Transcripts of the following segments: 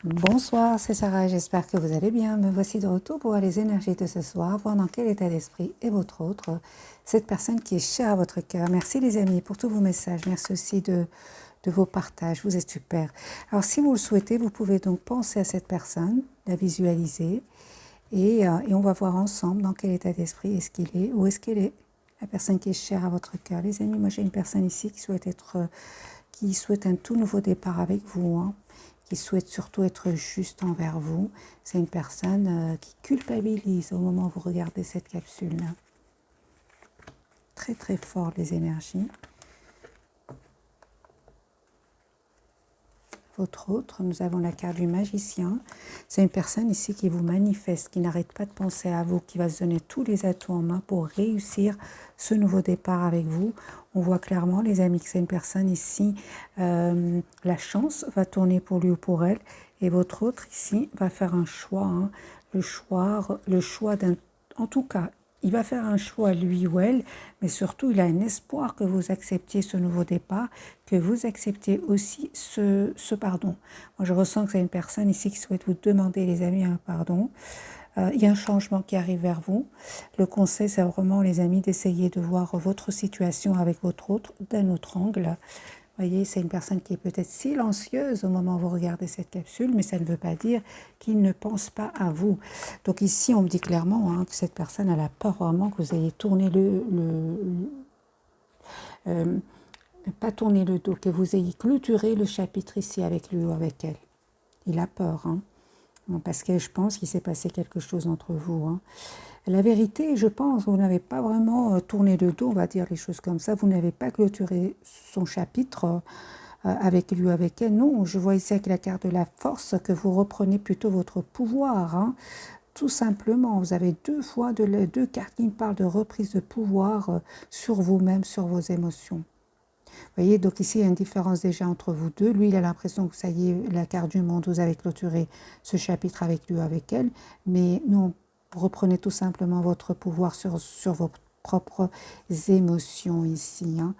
Bonsoir, c'est Sarah, j'espère que vous allez bien. Me voici de retour pour voir les énergies de ce soir, voir dans quel état d'esprit est votre autre, cette personne qui est chère à votre cœur. Merci les amis pour tous vos messages, merci aussi de vos partages, vous êtes super. Alors si vous le souhaitez, vous pouvez donc penser à cette personne, la visualiser, et on va voir ensemble dans quel état d'esprit est-ce qu'il est, où est-ce qu'elle est, la personne qui est chère à votre cœur. Les amis, moi j'ai une personne ici qui souhaite un tout nouveau départ avec vous, hein, qui souhaite surtout être juste envers vous. C'est une personne qui culpabilise au moment où vous regardez cette capsule-là. Très très fort les énergies. Votre autre, nous avons la carte du magicien. C'est une personne ici qui vous manifeste, qui n'arrête pas de penser à vous, qui va se donner tous les atouts en main pour réussir ce nouveau départ avec vous. On voit clairement, les amis, que c'est une personne ici, la chance va tourner pour lui ou pour elle, et votre autre ici va faire un choix, hein, le choix d'un, en tout cas, il va faire un choix, lui ou elle, mais surtout, il a un espoir que vous acceptiez ce nouveau départ, que vous acceptiez aussi ce pardon. Moi, je ressens que c'est une personne ici qui souhaite vous demander, les amis, un pardon. Il y a un changement qui arrive vers vous. Le conseil, c'est vraiment, les amis, d'essayer de voir votre situation avec votre autre d'un autre angle. Vous voyez, c'est une personne qui est peut-être silencieuse au moment où vous regardez cette capsule, mais ça ne veut pas dire qu'il ne pense pas à vous. Donc ici, on me dit clairement, hein, que cette personne, elle a peur vraiment que vous ayez tourné euh, pas tourné le dos, que vous ayez clôturé le chapitre ici avec lui ou avec elle. Il a peur, hein, parce que je pense qu'il s'est passé quelque chose entre vous, hein. La vérité, je pense, vous n'avez pas vraiment tourné le dos, on va dire les choses comme ça. Vous n'avez pas clôturé son chapitre avec lui ou avec elle. Non, je vois ici avec la carte de la force que vous reprenez plutôt votre pouvoir, hein. Tout simplement, vous avez deux cartes qui me parlent de reprise de pouvoir sur vous-même, sur vos émotions. Vous voyez, donc ici, il y a une différence déjà entre vous deux. Lui, il a l'impression que ça y est, la carte du monde, vous avez clôturé ce chapitre avec lui ou avec elle. Mais non, reprenez tout simplement votre pouvoir sur vos propres émotions ici, hein.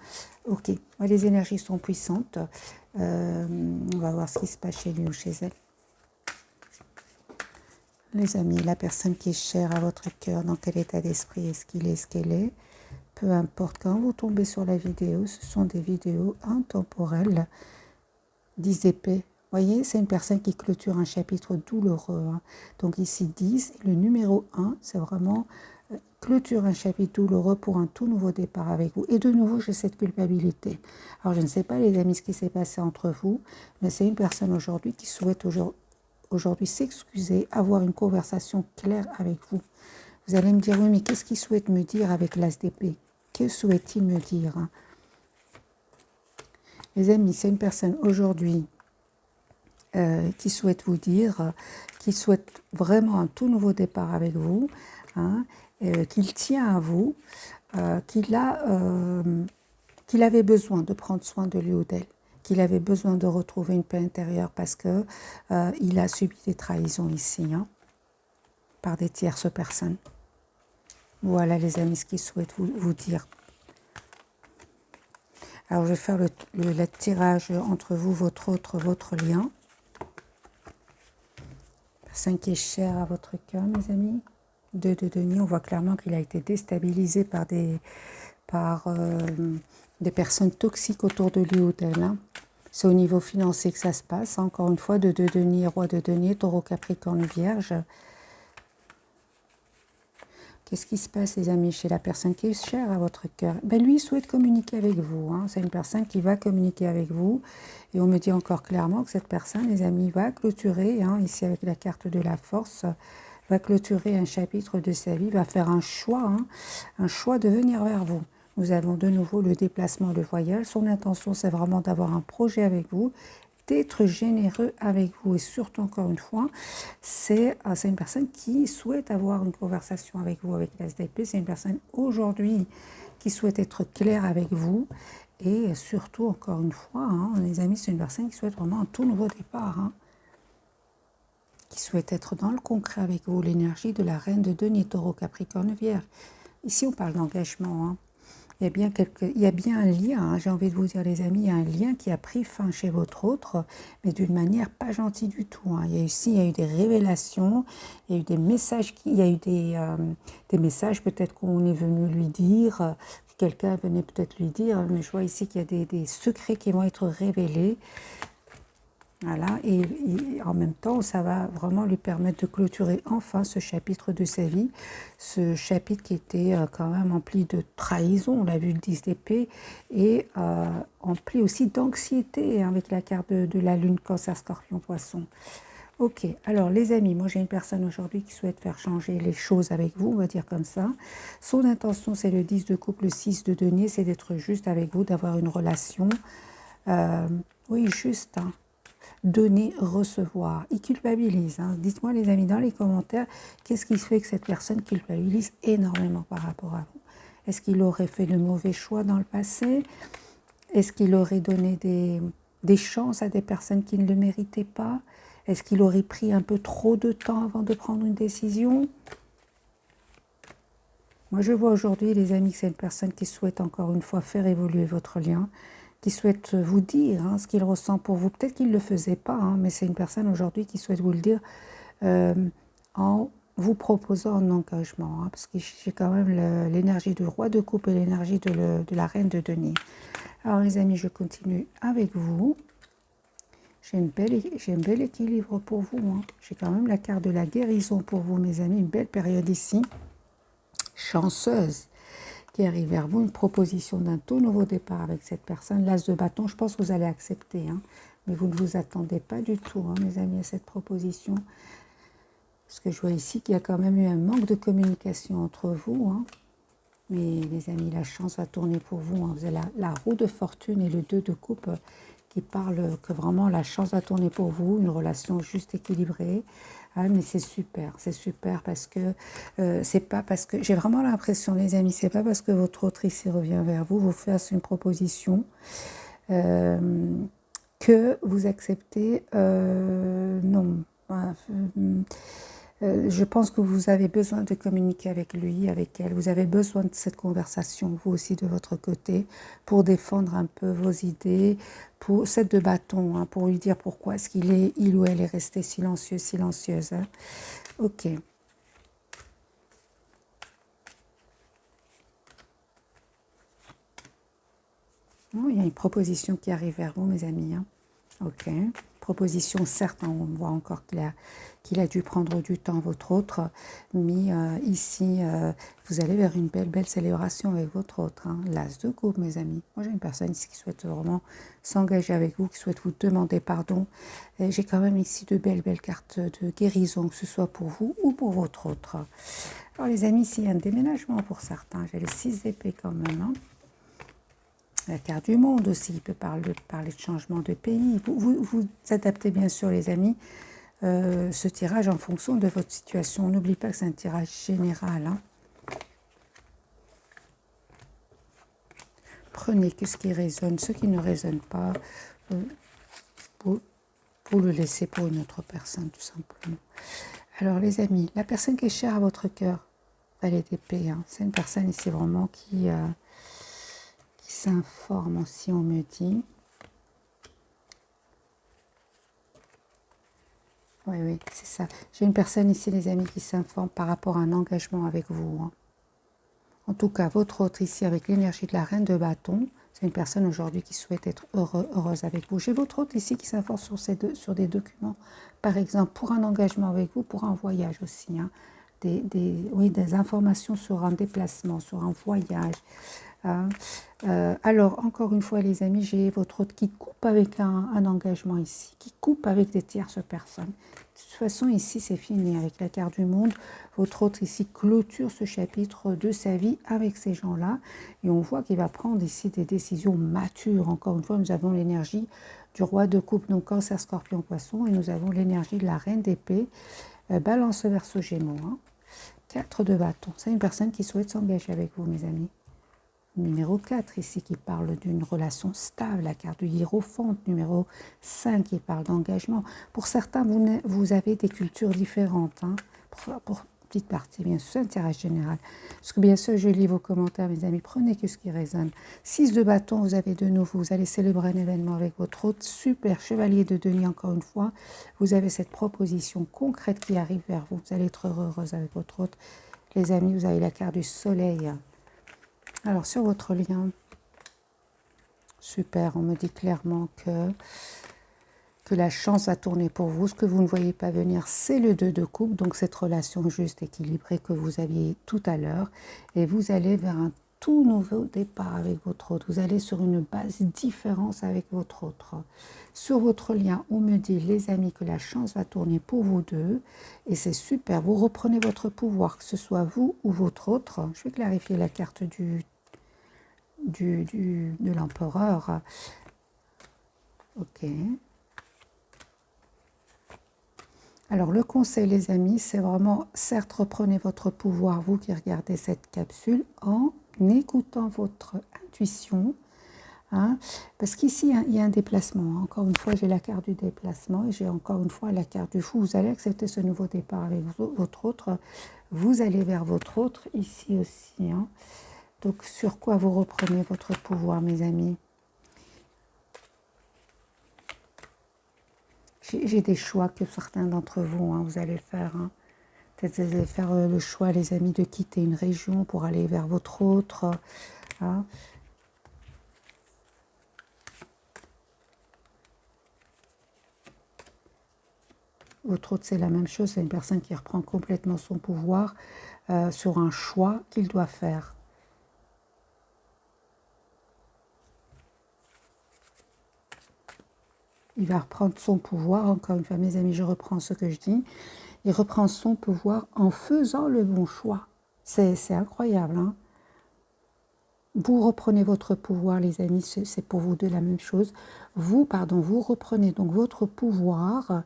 Ok, les énergies sont puissantes. On va voir ce qui se passe chez lui ou chez elle. Les amis, la personne qui est chère à votre cœur, dans quel état d'esprit est-ce qu'il est, ce qu'elle est? Peu importe, quand vous tombez sur la vidéo, ce sont des vidéos intemporelles, 10 épées. Vous voyez, c'est une personne qui clôture un chapitre douloureux, hein. Donc ici 10, le numéro 1, c'est vraiment clôture un chapitre douloureux pour un tout nouveau départ avec vous. Et de nouveau, j'ai cette culpabilité. Alors je ne sais pas les amis ce qui s'est passé entre vous, mais c'est une personne aujourd'hui qui souhaite aujourd'hui s'excuser, avoir une conversation claire avec vous. Vous allez me dire, oui, mais qu'est-ce qu'il souhaite me dire avec l'as d'épée? Que souhaite-t-il me dire, hein? Les amis, c'est une personne aujourd'hui qui souhaite vous dire, qui souhaite vraiment un tout nouveau départ avec vous, hein, qu'il tient à vous, qu'il avait besoin de prendre soin de lui ou d'elle, qu'il avait besoin de retrouver une paix intérieure parce que il a subi des trahisons ici, hein, par des tierces personnes. Voilà les amis, ce qu'il souhaite vous dire. Alors je vais faire le tirage entre vous, votre autre, votre lien. Personne qui est chère à votre cœur, mes amis. Deux de denier, on voit clairement qu'il a été déstabilisé par des personnes toxiques autour de lui ou d'elle, hein. C'est au niveau financier que ça se passe. Encore une fois, de denier, roi de denier, taureau, capricorne, vierge. Qu'est-ce qui se passe, les amis, chez la personne qui est chère à votre cœur? Ben, lui, il souhaite communiquer avec vous, hein. C'est une personne qui va communiquer avec vous. Et on me dit encore clairement que cette personne, les amis, va clôturer, hein, ici avec la carte de la force, va clôturer un chapitre de sa vie, va faire hein, un choix de venir vers vous. Nous avons de nouveau le déplacement, le voyage. Son intention, c'est vraiment d'avoir un projet avec vous, d'être généreux avec vous. Et surtout, encore une fois, c'est une personne qui souhaite avoir une conversation avec vous, avec l'ASDP. C'est une personne aujourd'hui qui souhaite être claire avec vous. Et surtout, encore une fois, hein, les amis, c'est une personne qui souhaite vraiment un tout nouveau départ, hein, qui souhaite être dans le concret avec vous. L'énergie de la reine de denier, taureau, capricorne, vierge. Ici, on parle d'engagement, hein. il y a bien un lien, hein, j'ai envie de vous dire les amis, il y a un lien qui a pris fin chez votre autre, mais d'une manière pas gentille du tout. Hein. Il y a eu des révélations, il y a eu des messages, il y a eu des messages peut-être qu'on est venu lui dire, que quelqu'un venait peut-être lui dire, mais je vois ici qu'il y a des secrets qui vont être révélés. Voilà, et en même temps, ça va vraiment lui permettre de clôturer enfin ce chapitre de sa vie, ce chapitre qui était quand même empli de trahison, on l'a vu le 10 d'épée, et empli aussi d'anxiété hein, avec la carte de la lune, cancer, scorpion, poisson. Ok, alors les amis, moi j'ai une personne aujourd'hui qui souhaite faire changer les choses avec vous, on va dire comme ça. Son intention, c'est le 10 de coupe, le 6 de denier, c'est d'être juste avec vous, d'avoir une relation, oui, juste, hein. Donner, recevoir. Il culpabilise. Hein. Dites-moi les amis dans les commentaires, qu'est-ce qui fait que cette personne culpabilise énormément par rapport à vous? Est-ce qu'il aurait fait de mauvais choix dans le passé? Est-ce qu'il aurait donné des chances à des personnes qui ne le méritaient pas? Est-ce qu'il aurait pris un peu trop de temps avant de prendre une décision? Moi, je vois aujourd'hui, les amis, que c'est une personne qui souhaite encore une fois faire évoluer votre lien, qui souhaite vous dire hein, ce qu'il ressent pour vous. Peut-être qu'il ne le faisait pas, hein, mais c'est une personne aujourd'hui qui souhaite vous le dire en vous proposant un engagement. Hein, parce que j'ai quand même l'énergie du roi de coupe et l'énergie de la reine de denier. Alors les amis, je continue avec vous. J'ai un bel équilibre pour vous. Hein. J'ai quand même la carte de la guérison pour vous, mes amis. Une belle période ici. Chanceuse qui arrive vers vous, une proposition d'un tout nouveau départ avec cette personne. L'as de bâton, je pense que vous allez accepter, hein, mais vous ne vous attendez pas du tout, hein, mes amis, à cette proposition. Parce que je vois ici qu'il y a quand même eu un manque de communication entre vous. Hein. Mais les amis, la chance va tourner pour vous. Hein. Vous avez la roue de fortune et le 2 de coupe qui parlent que vraiment la chance va tourner pour vous, une relation juste équilibrée. Ah, mais c'est super parce que c'est pas parce que j'ai vraiment l'impression, les amis, c'est pas parce que votre autre ici revient vers vous, vous fasse une proposition que vous acceptez. Non. Je pense que vous avez besoin de communiquer avec lui, avec elle. Vous avez besoin de cette conversation, vous aussi de votre côté, pour défendre un peu vos idées, pour cette de bâton, hein, pour lui dire pourquoi est-ce il ou elle est resté silencieux, silencieuse. Hein. Ok. Oh, il y a une proposition qui arrive vers vous, mes amis. Hein. Ok. Proposition, certes, on voit encore qu'il a dû prendre du temps, votre autre, mais ici, vous allez vers une belle célébration avec votre autre. Hein. L'as de coupe, mes amis. Moi, j'ai une personne ici qui souhaite vraiment s'engager avec vous, qui souhaite vous demander pardon. J'ai quand même ici de belles cartes de guérison, que ce soit pour vous ou pour votre autre. Alors, les amis, ici, il y a un déménagement pour certains. J'ai les 6 épées quand même. Hein. La carte du monde aussi, il peut parler de changement de pays. Vous adaptez bien sûr, les amis, ce tirage en fonction de votre situation. N'oubliez pas que c'est un tirage général. Hein. Prenez que ce qui résonne, ce qui ne résonne pas, pour le laisser pour une autre personne, tout simplement. Alors, les amis, la personne qui est chère à votre cœur, valet d'épée, hein, c'est une personne ici vraiment qui s'informe aussi, on me dit. Oui, c'est ça. J'ai une personne ici, les amis, qui s'informe par rapport à un engagement avec vous. Hein. En tout cas, votre autre ici, avec l'énergie de la reine de bâton, c'est une personne aujourd'hui qui souhaite être heureuse avec vous. J'ai votre autre ici qui s'informe sur des documents, par exemple, pour un engagement avec vous, pour un voyage aussi. Hein. Des informations sur un déplacement, sur un voyage. Hein. Alors, encore une fois, les amis, j'ai votre autre qui coupe avec un engagement ici, qui coupe avec des tierces personnes. De toute façon, ici, c'est fini avec la carte du monde. Votre autre ici clôture ce chapitre de sa vie avec ces gens-là. Et on voit qu'il va prendre ici des décisions matures. Encore une fois, nous avons l'énergie du roi de coupe, donc cancer, scorpion, poisson. Et nous avons l'énergie de la reine d'épée, balance verseau, gémeaux. Hein. 4 de bâton. C'est une personne qui souhaite s'engager avec vous, mes amis. Numéro 4 ici qui parle d'une relation stable, la carte du hiérophante. Numéro 5 qui parle d'engagement. Pour certains, vous avez des cultures différentes. Hein. petite partie, bien sûr, c'est un tirage général. Parce que bien sûr, je lis vos commentaires, mes amis, prenez que ce qui résonne. 6 de bâton, vous avez de nouveau, vous allez célébrer un événement avec votre hôte. Super, chevalier de denier, encore une fois. Vous avez cette proposition concrète qui arrive vers vous. Vous allez être heureuse avec votre hôte. Les amis, vous avez la carte du soleil. Alors, sur votre lien, super, on me dit clairement que la chance va tourner pour vous. Ce que vous ne voyez pas venir, c'est le 2 de coupe, donc cette relation juste équilibrée que vous aviez tout à l'heure. Et vous allez vers un tout nouveau départ avec votre autre. Vous allez sur une base différente avec votre autre. Sur votre lien, on me dit, les amis, que la chance va tourner pour vous deux. Et c'est super, vous reprenez votre pouvoir, que ce soit vous ou votre autre. Je vais clarifier la carte de l'empereur. Ok. Alors, le conseil, les amis, c'est vraiment, certes, reprenez votre pouvoir, vous qui regardez cette capsule, en écoutant votre intuition. Hein, parce qu'ici, il y a un déplacement. Encore une fois, j'ai la carte du déplacement et j'ai encore une fois la carte du fou. Vous allez accepter ce nouveau départ avec votre autre. Vous allez vers votre autre, ici aussi. Hein. Donc, sur quoi vous reprenez votre pouvoir, mes amis? J'ai des choix que certains d'entre vous, hein, vous allez faire. Hein. Peut-être vous allez faire le choix, les amis, de quitter une région pour aller vers votre autre. Hein. Votre autre, c'est la même chose. C'est une personne qui reprend complètement son pouvoir sur un choix qu'il doit faire. Il va reprendre son pouvoir. Encore une fois, mes amis, je reprends ce que je dis. Il reprend son pouvoir en faisant le bon choix. C'est incroyable. Hein? Vous reprenez votre pouvoir, les amis, c'est pour vous deux la même chose. Vous reprenez donc votre pouvoir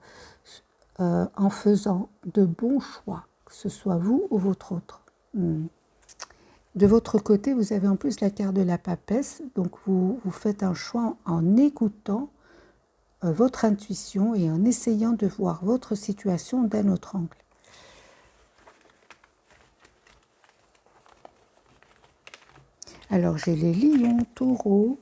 en faisant de bons choix, que ce soit vous ou votre autre. De votre côté, vous avez en plus la carte de la papesse, donc vous faites un choix en écoutant votre intuition et en essayant de voir votre situation d'un autre angle. Alors, j'ai les lions, taureaux.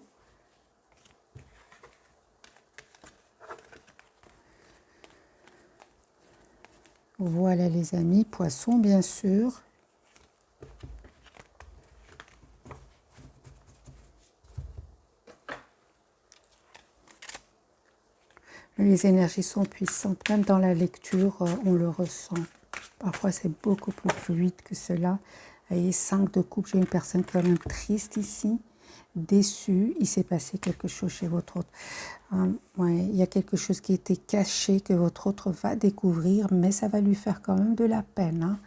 Voilà les amis, poissons bien sûr. Les énergies sont puissantes, même dans la lecture, on le ressent. Parfois, c'est beaucoup plus fluide que cela. Vous voyez, 5 de coupe, j'ai une personne quand même triste ici, déçue. Il s'est passé quelque chose chez votre autre. Ouais, il y a quelque chose qui était caché que votre autre va découvrir, mais ça va lui faire quand même de la peine. Hein.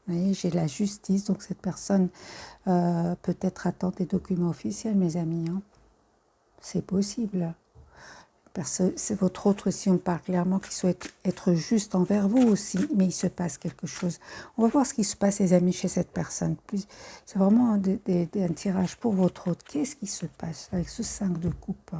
Vous voyez, j'ai la justice, donc cette personne peut-être attend des documents officiels, mes amis. Hein. C'est possible. C'est votre autre, si on parle clairement, qui souhaite être juste envers vous aussi, mais il se passe quelque chose. On va voir ce qui se passe, les amis, chez cette personne. C'est vraiment un tirage pour votre autre. Qu'est-ce qui se passe avec ce 5 de coupe?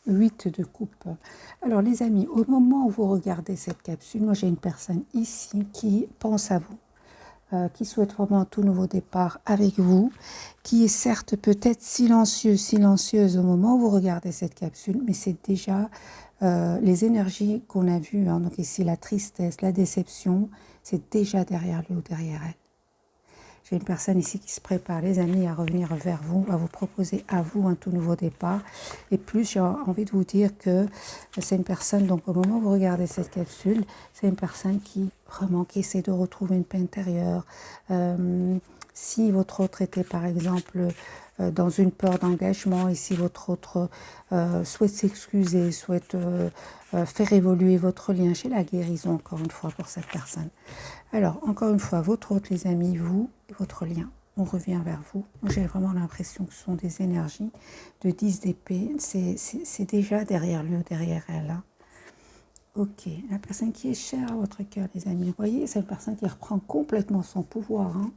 8 de coupe. Alors les amis, au moment où vous regardez cette capsule, moi j'ai une personne ici qui pense à vous, qui souhaite vraiment un tout nouveau départ avec vous, qui est certes peut-être silencieuse au moment où vous regardez cette capsule, mais c'est déjà les énergies qu'on a vues, hein, donc ici la tristesse, la déception, c'est déjà derrière lui ou derrière elle. J'ai une personne ici qui se prépare, les amis, à revenir vers vous, à vous proposer à vous un tout nouveau départ. Et plus, j'ai envie de vous dire que c'est une personne, donc au moment où vous regardez cette capsule, c'est une personne qui vraiment qui essaie de retrouver une paix intérieure. Si votre autre était par exemple dans une peur d'engagement et si votre autre souhaite s'excuser, souhaite faire évoluer votre lien, j'ai la guérison encore une fois pour cette personne. Alors, encore une fois, votre autre, les amis, vous, votre lien. on revient vers vous. J'ai vraiment l'impression que ce sont des énergies de 10 d'épée. C'est déjà derrière lui ou derrière elle. Hein. Ok, la personne qui est chère à votre cœur, les amis. Vous voyez, c'est une personne qui reprend complètement son pouvoir. Hein.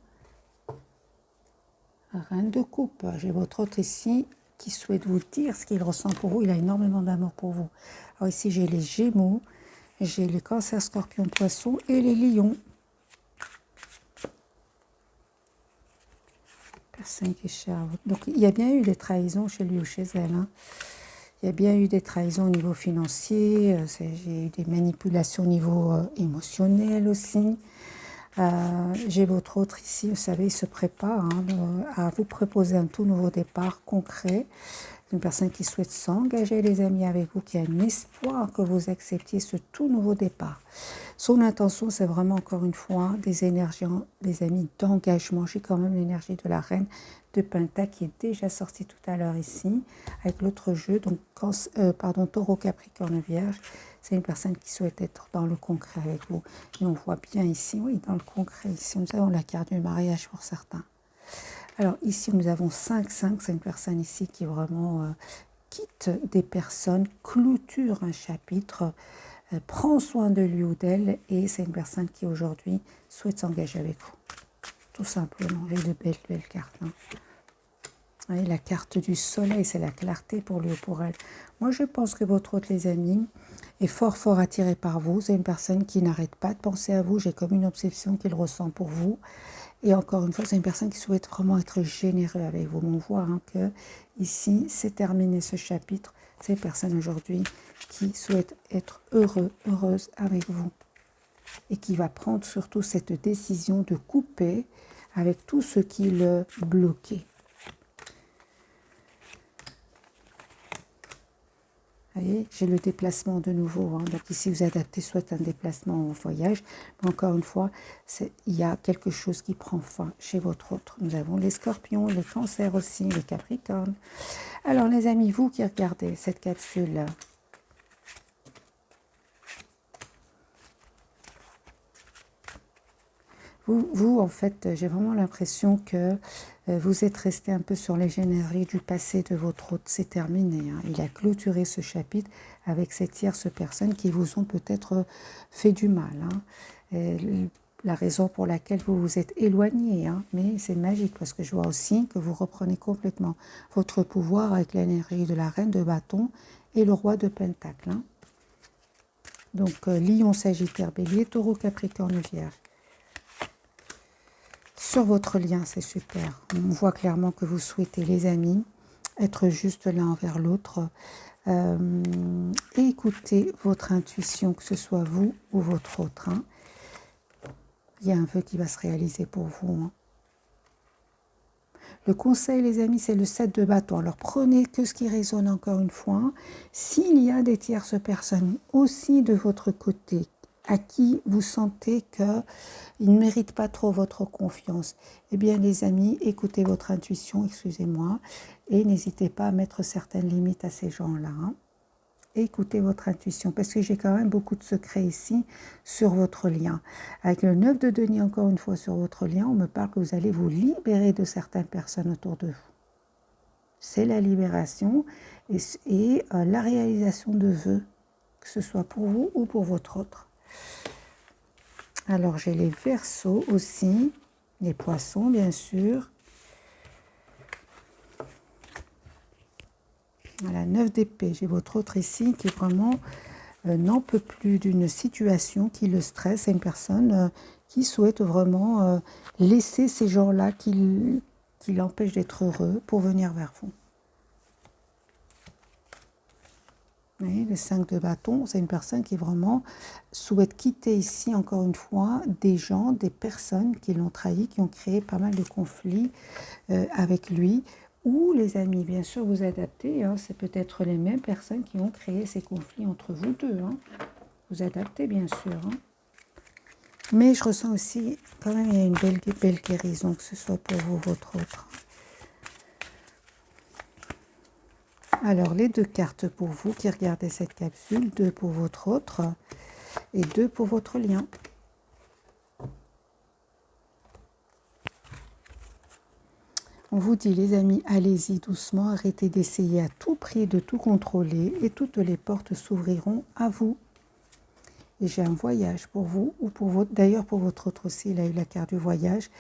Reine de coupe. J'ai votre autre ici qui souhaite vous dire ce qu'il ressent pour vous. Il a énormément d'amour pour vous. Alors ici, j'ai les Gémeaux, j'ai les Cancers, Scorpions, Poissons et les Lions. Personne qui est chère. Donc, il y a bien eu des trahisons chez lui ou chez elle. Hein. Il y a bien eu des trahisons au niveau financier. J'ai eu des manipulations au niveau émotionnel aussi. J'ai votre autre ici, vous savez, il se prépare hein, à vous proposer un tout nouveau départ concret. Une personne qui souhaite s'engager, les amis, avec vous, qui a un espoir que vous acceptiez ce tout nouveau départ. Son intention, c'est vraiment, encore une fois, des énergies, des amis, d'engagement. J'ai quand même l'énergie de la reine de Pentacle qui est déjà sortie tout à l'heure ici, avec l'autre jeu, donc, Taureau, Capricorne, Vierge. C'est une personne qui souhaite être dans le concret avec vous. Et on voit bien ici, oui, dans le concret, ici, nous avons la carte du mariage pour certains. Alors ici, nous avons 5-5, c'est une personne ici qui vraiment quitte des personnes, clôture un chapitre, prend soin de lui ou d'elle, et c'est une personne qui aujourd'hui souhaite s'engager avec vous. Tout simplement, j'ai de belles cartes. Hein. Vous voyez, la carte du soleil, c'est la clarté pour lui ou pour elle. Moi, je pense que votre autre, les amis, est fort attiré par vous. C'est une personne qui n'arrête pas de penser à vous. J'ai comme une obsession qu'il ressent pour vous. Et encore une fois, c'est une personne qui souhaite vraiment être généreux avec vous. On voit hein, que ici, c'est terminé ce chapitre. C'est une personne aujourd'hui qui souhaite être heureuse avec vous. Et qui va prendre surtout cette décision de couper avec tout ce qui le bloquait. Vous voyez, j'ai le déplacement de nouveau. Hein. Donc ici, vous adaptez soit un déplacement en voyage, mais encore une fois, il y a quelque chose qui prend fin chez votre autre. Nous avons les Scorpions, les Cancers aussi, les Capricornes. Alors les amis, vous qui regardez cette capsule, vous en fait, j'ai vraiment l'impression que vous êtes resté un peu sur les généries du passé de votre hôte. C'est terminé. Hein. Il a clôturé ce chapitre avec ces tierces personnes qui vous ont peut-être fait du mal. Hein. La raison pour laquelle vous vous êtes éloigné. Hein. Mais c'est magique parce que je vois aussi que vous reprenez complètement votre pouvoir avec l'énergie de la reine de bâton et le roi de pentacle. Hein. Donc, Lion, Sagittaire, Bélier, Taureau, Capricorne, Vierge. Sur votre lien, c'est super. On voit clairement que vous souhaitez, les amis, être juste l'un envers l'autre. Et écoutez votre intuition, que ce soit vous ou votre autre. Hein. Il y a un vœu qui va se réaliser pour vous. Hein. Le conseil, les amis, c'est le 7 de bâton. Alors, prenez que ce qui résonne encore une fois. S'il y a des tierces personnes aussi de votre côté, à qui vous sentez qu'ils ne méritent pas trop votre confiance, eh bien, les amis, écoutez votre intuition, excusez-moi, et n'hésitez pas à mettre certaines limites à ces gens-là. Hein. Écoutez votre intuition, parce que j'ai quand même beaucoup de secrets ici sur votre lien. Avec le 9 de denier, encore une fois, sur votre lien, on me parle que vous allez vous libérer de certaines personnes autour de vous. C'est la libération et la réalisation de vœux, que ce soit pour vous ou pour votre autre. Alors, j'ai les Verseaux aussi, les Poissons, bien sûr. Voilà, 9 d'épée. J'ai votre autre ici qui vraiment n'en peut plus d'une situation qui le stresse. C'est une personne qui souhaite vraiment laisser ces gens-là qui l'empêchent d'être heureux pour venir vers vous. Vous voyez, le 5 de bâton, c'est une personne qui vraiment souhaite quitter ici, encore une fois, des gens, des personnes qui l'ont trahi, qui ont créé pas mal de conflits avec lui. Ou les amis, bien sûr, vous adaptez. Hein, c'est peut-être les mêmes personnes qui ont créé ces conflits entre vous deux. Hein. Vous adaptez, bien sûr. Hein. Mais je ressens aussi, quand même, il y a une belle guérison, que ce soit pour vous ou votre autre. Alors, les 2 cartes pour vous qui regardez cette capsule, 2 pour votre autre et 2 pour votre lien. On vous dit, les amis, allez-y doucement, arrêtez d'essayer à tout prix de tout contrôler et toutes les portes s'ouvriront à vous. Et j'ai un voyage pour vous, ou pour votre, d'ailleurs pour votre autre aussi, il a eu la carte du voyage.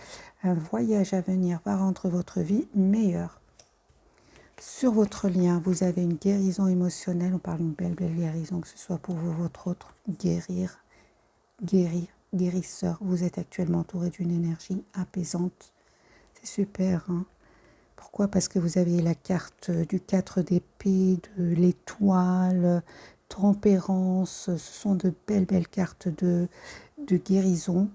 Un voyage à venir va rendre votre vie meilleure. Sur votre lien, vous avez une guérison émotionnelle, on parle d'une belle guérison, que ce soit pour vous, votre autre, guérir, guérisseur. Vous êtes actuellement entouré d'une énergie apaisante. C'est super, hein? Pourquoi? Parce que vous avez la carte du 4 d'épée, de l'étoile, tempérance. Ce sont de belles cartes de guérison.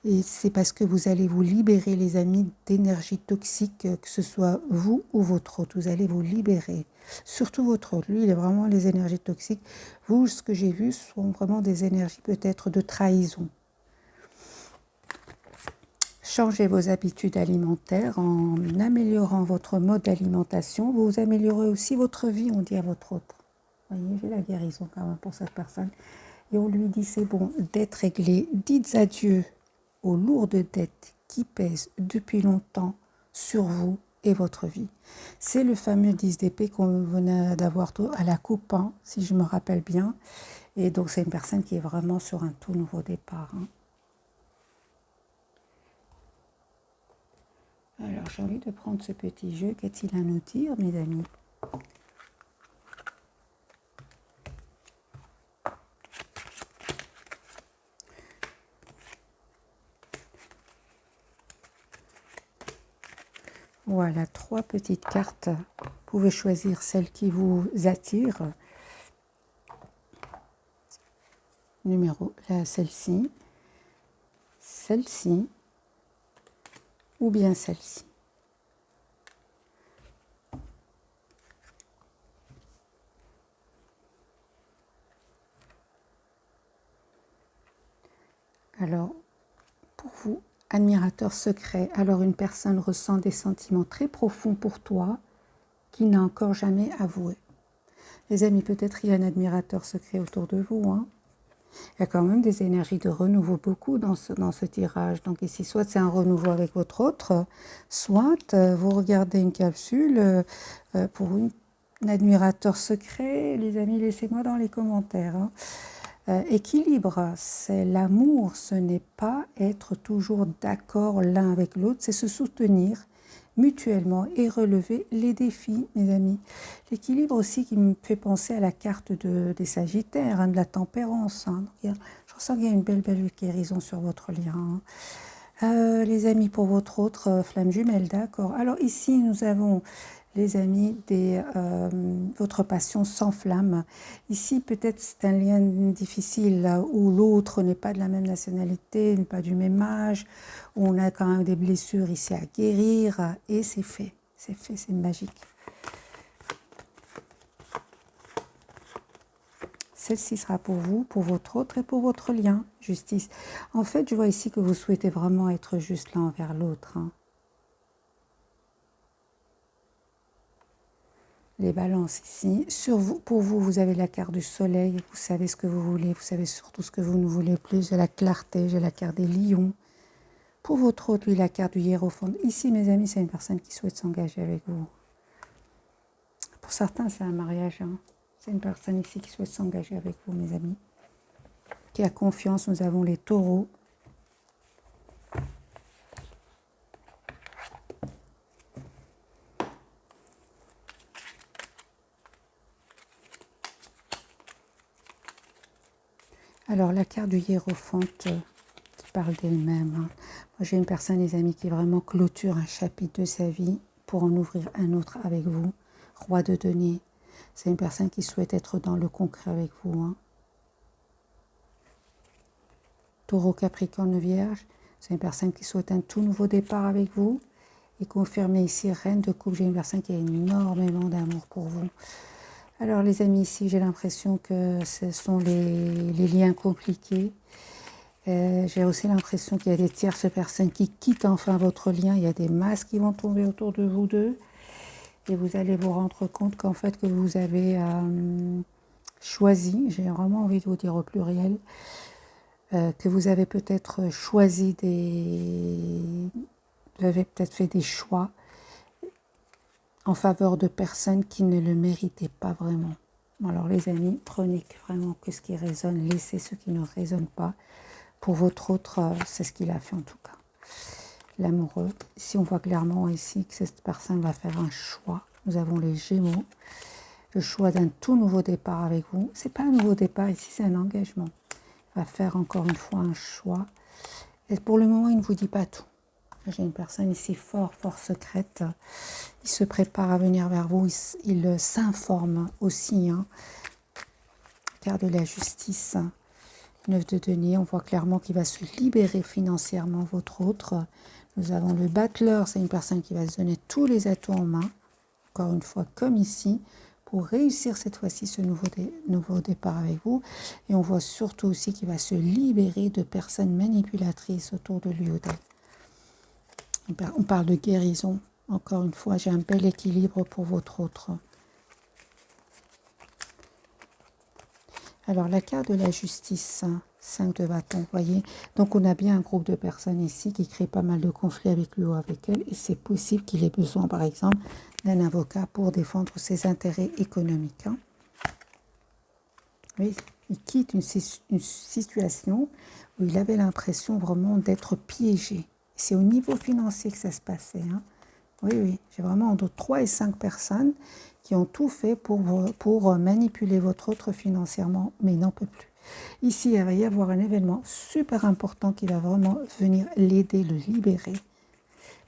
Et c'est parce que vous allez vous libérer, les amis, d'énergie toxique, que ce soit vous ou votre hôte. Vous allez vous libérer. Surtout votre hôte. Lui, il est vraiment les énergies toxiques. Vous, ce que j'ai vu, sont vraiment des énergies peut-être de trahison. Changez vos habitudes alimentaires en améliorant votre mode d'alimentation. Vous améliorez aussi votre vie, on dit à votre autre. Vous voyez, j'ai la guérison quand même pour cette personne. Et on lui dit, c'est bon, dette réglée. Dites adieu aux lourdes dettes qui pèsent depuis longtemps sur vous et votre vie. C'est le fameux 10 d'épée qu'on venait d'avoir à la coupe, hein, si je me rappelle bien. Et donc, c'est une personne qui est vraiment sur un tout nouveau départ, hein. Alors, j'ai envie de prendre ce petit jeu. Qu'est-il à nous dire, mes amis? Voilà, 3 petites cartes. Vous pouvez choisir celle qui vous attire. Numéro, celle-ci, celle-ci, ou bien celle-ci. Alors, pour vous, admirateur secret, alors une personne ressent des sentiments très profonds pour toi qu'il n'a encore jamais avoué. Les amis, peut-être il y a un admirateur secret autour de vous, hein. Il y a quand même des énergies de renouveau beaucoup dans ce tirage. Donc ici, soit c'est un renouveau avec votre autre, soit vous regardez une capsule pour un admirateur secret. Les amis, laissez-moi dans les commentaires, hein. Équilibre, c'est l'amour, ce n'est pas être toujours d'accord l'un avec l'autre, c'est se soutenir mutuellement et relever les défis, mes amis. L'équilibre aussi qui me fait penser à la carte des Sagittaires, hein, de la tempérance, hein. Donc, je ressens qu'il y a une belle guérison sur votre lien, hein. Les amis, pour votre autre flamme jumelle, d'accord. Alors ici, nous avons, les amis, votre passion s'enflamme. Ici, peut-être c'est un lien difficile où l'autre n'est pas de la même nationalité, n'est pas du même âge, où on a quand même des blessures ici à guérir, et c'est fait, c'est magique. Celle-ci sera pour vous, pour votre autre et pour votre lien, justice. En fait, je vois ici que vous souhaitez vraiment être juste l'un envers l'autre, hein. Les balances ici. Pour vous, vous avez la carte du soleil, vous savez ce que vous voulez, vous savez surtout ce que vous ne voulez plus. J'ai la clarté, j'ai la carte des lions. Pour votre autre, lui, la carte du hiérophante. Ici, mes amis, c'est une personne qui souhaite s'engager avec vous. Pour certains, c'est un mariage, hein. C'est une personne ici qui souhaite s'engager avec vous, mes amis. Qui a confiance. Nous avons les taureaux. Alors, la carte du hiérophante qui parle d'elle-même, hein. Moi, j'ai une personne, les amis, qui vraiment clôture un chapitre de sa vie pour en ouvrir un autre avec vous. Roi de denier. C'est une personne qui souhaite être dans le concret avec vous, hein. Taureau, Capricorne, Vierge. C'est une personne qui souhaite un tout nouveau départ avec vous. Et confirmé ici, Reine de coupe. J'ai une personne qui a énormément d'amour pour vous. Alors les amis, ici j'ai l'impression que ce sont les liens compliqués. J'ai aussi l'impression qu'il y a des tierces personnes qui quittent enfin votre lien. Il y a des masques qui vont tomber autour de vous deux. Et vous allez vous rendre compte qu'en fait que vous avez choisi, j'ai vraiment envie de vous dire au pluriel, que vous avez peut-être choisi vous avez peut-être fait des choix en faveur de personnes qui ne le méritaient pas vraiment. Alors les amis, prenez vraiment que ce qui résonne, laissez ce qui ne résonne pas. Pour votre autre, c'est ce qu'il a fait en tout cas. L'amoureux, ici on voit clairement ici que cette personne va faire un choix. Nous avons les Gémeaux, le choix d'un tout nouveau départ avec vous. C'est pas un nouveau départ, ici c'est un engagement. Il va faire encore une fois un choix. Et pour le moment, il ne vous dit pas tout. J'ai une personne ici fort secrète. Il se prépare à venir vers vous. Il s'informe aussi. Carte de la justice. 9 de denier. On voit clairement qu'il va se libérer financièrement, votre autre. Nous avons le battleur. C'est une personne qui va se donner tous les atouts en main. Encore une fois, comme ici, pour réussir cette fois-ci ce nouveau départ avec vous. Et on voit surtout aussi qu'il va se libérer de personnes manipulatrices autour de lui ou d'elle. On parle de guérison. Encore une fois, j'ai un bel équilibre pour votre autre. Alors, la carte de la justice, 5 de bâton, vous voyez. Donc, on a bien un groupe de personnes ici qui créent pas mal de conflits avec lui ou avec elle. Et c'est possible qu'il ait besoin, par exemple, d'un avocat pour défendre ses intérêts économiques. Oui, il quitte une situation où il avait l'impression vraiment d'être piégé. C'est au niveau financier que ça se passait. Oui, j'ai vraiment entre 3 et 5 personnes qui ont tout fait pour manipuler votre autre financièrement, mais il n'en peut plus. Ici, il va y avoir un événement super important qui va vraiment venir l'aider, le libérer.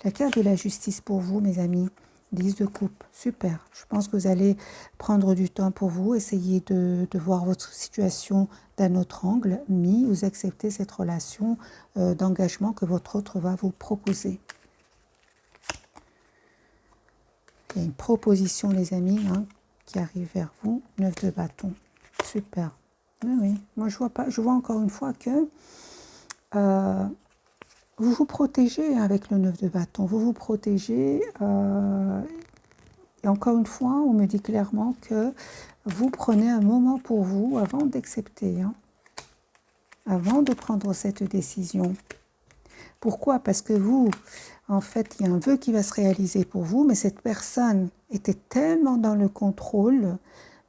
La carte de la justice pour vous, mes amis, 10 de coupe, super. Je pense que vous allez prendre du temps pour vous, essayer de voir votre situation d'un autre angle, mais vous acceptez cette relation d'engagement que votre autre va vous proposer. Il y a une proposition, les amis, qui arrive vers vous. 9 de bâton. Super. Oui. Moi, je vois encore une fois que vous vous protégez avec le 9 de bâton. Vous vous protégez. Et encore une fois, on me dit clairement que vous prenez un moment pour vous avant d'accepter. Avant de prendre cette décision. Pourquoi? Parce que vous, en fait, il y a un vœu qui va se réaliser pour vous, mais cette personne était tellement dans le contrôle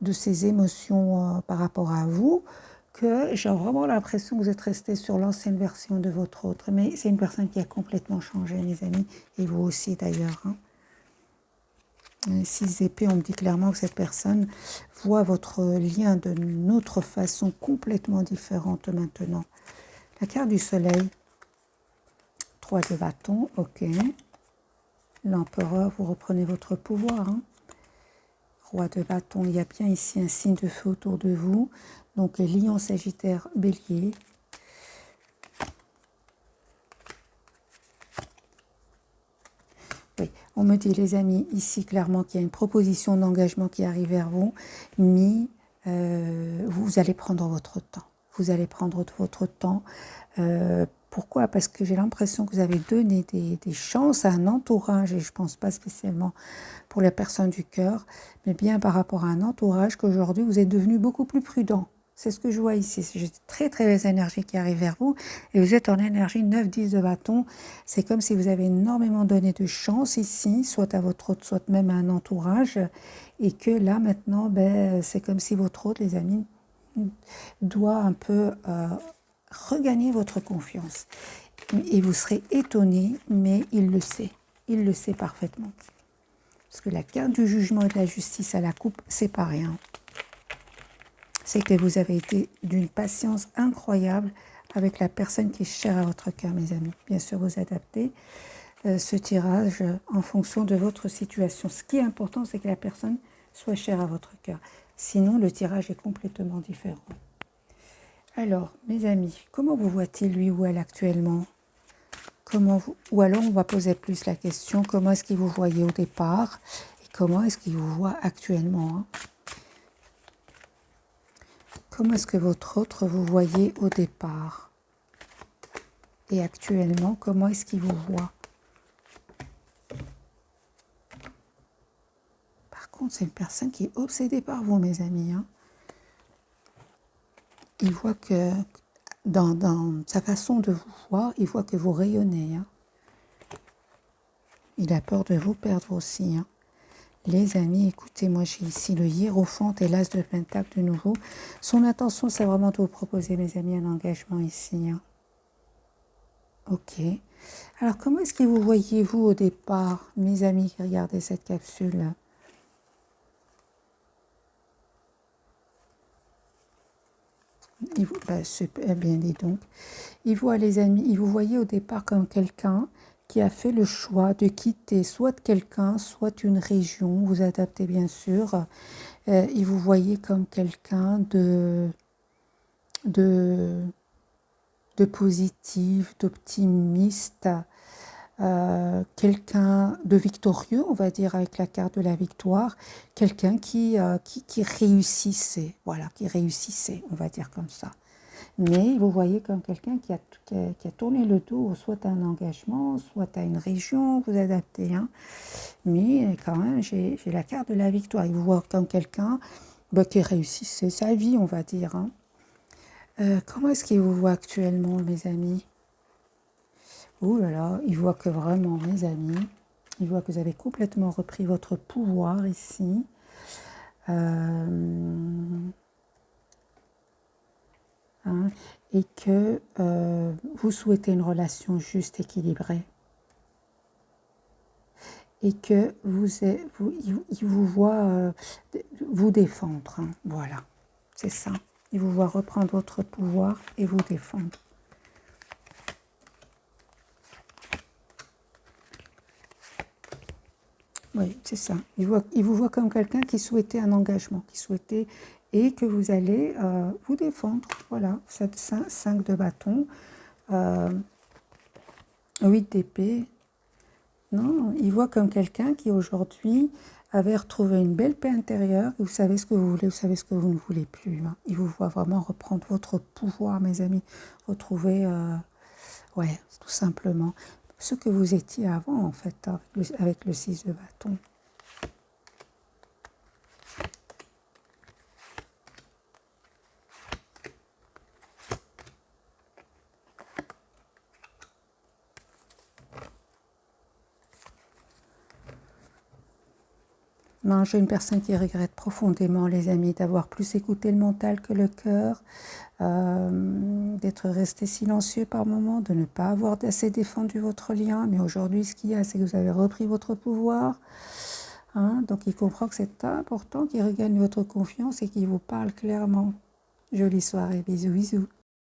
de ses émotions par rapport à vous que j'ai vraiment l'impression que vous êtes resté sur l'ancienne version de votre autre. Mais c'est une personne qui a complètement changé, mes amis, et vous aussi d'ailleurs. 6 épées, on me dit clairement que cette personne voit votre lien d'une autre façon complètement différente maintenant. La carte du soleil. 3 de bâton, ok. L'empereur, vous reprenez votre pouvoir. Roi de bâton, il y a bien ici un signe de feu autour de vous. Donc, lion, sagittaire, bélier. Oui, on me dit, les amis, ici, clairement, qu'il y a une proposition d'engagement qui arrive vers vous, mais vous allez prendre votre temps. Vous allez prendre votre temps. Pourquoi? Parce que j'ai l'impression que vous avez donné des chances à un entourage, et je ne pense pas spécialement pour la personne du cœur, mais bien par rapport à un entourage qu'aujourd'hui, vous êtes devenu beaucoup plus prudent. C'est ce que je vois ici. J'ai très belles énergies qui arrivent vers vous, et vous êtes en énergie 9-10 de bâton. C'est comme si vous avez énormément donné de chance ici, soit à votre hôte, soit même à un entourage, et que là, maintenant, c'est comme si votre hôte, les amis, doit un peu regagner votre confiance. Et vous serez étonné, mais il le sait. Il le sait parfaitement. Parce que la carte du jugement et de la justice à la coupe, c'est pas rien. C'est que vous avez été d'une patience incroyable avec la personne qui est chère à votre cœur, mes amis. Bien sûr, vous adaptez ce tirage en fonction de votre situation. Ce qui est important, c'est que la personne soit chère à votre cœur. Sinon, le tirage est complètement différent. Alors, mes amis, comment vous voit-il lui ou elle actuellement? Ou alors on va poser plus la question, comment est-ce qu'il vous voyait au départ et comment est-ce qu'il vous voit actuellement? Comment est-ce que votre autre vous voyait au départ? Et actuellement, comment est-ce qu'il vous voit? Par contre, c'est une personne qui est obsédée par vous, mes amis. Il voit que, dans sa façon de vous voir, il voit que vous rayonnez. Il a peur de vous perdre aussi. Les amis, écoutez, moi j'ai ici le hiérophant et l'as de pentacle de nouveau. Son intention, c'est vraiment de vous proposer, mes amis, un engagement ici. Hein. Ok. Alors, comment est-ce que vous voyez-vous au départ, mes amis qui regardaient cette capsule? Bien dit donc. Il voit les amis, il vous voyait au départ comme quelqu'un qui a fait le choix de quitter soit quelqu'un, soit une région, vous adaptez bien sûr. Il vous voyait comme quelqu'un de, de positif, d'optimiste, quelqu'un de victorieux, on va dire avec la carte de la victoire, quelqu'un qui réussissait, voilà, qui réussissait, on va dire comme ça. Mais vous voyez comme quelqu'un qui a tourné le dos soit à un engagement, soit à une région, vous adaptez. Hein. Mais quand même, j'ai la carte de la victoire. Il vous voit comme quelqu'un qui réussissait sa vie, on va dire. Hein. Comment est-ce qu'il vous voit actuellement, mes amis? Oh là là, il voit que vraiment, mes amis, il voit que vous avez complètement repris votre pouvoir ici. Hein, et que vous souhaitez une relation juste, équilibrée. Et que il vous voit vous défendre. Hein, voilà, c'est ça. Il vous voit reprendre votre pouvoir et vous défendre. Oui, c'est ça. Il vous voit comme quelqu'un qui souhaitait un engagement, qui souhaitait et que vous allez vous défendre. Voilà, 5 de bâton, 8 d'épée. Non, il voit comme quelqu'un qui aujourd'hui avait retrouvé une belle paix intérieure. Et vous savez ce que vous voulez, vous savez ce que vous ne voulez plus. Hein. Il vous voit vraiment reprendre votre pouvoir, mes amis. Retrouver, ouais, tout simplement, ce que vous étiez avant, en fait, avec le 6 de bâton. Non, j'ai une personne qui regrette profondément, les amis, d'avoir plus écouté le mental que le cœur, d'être resté silencieux par moments, de ne pas avoir assez défendu votre lien. Mais aujourd'hui, ce qu'il y a, c'est que vous avez repris votre pouvoir. Hein, donc, il comprend que c'est important qu'il regagne votre confiance et qu'il vous parle clairement. Jolie soirée, bisous, bisous.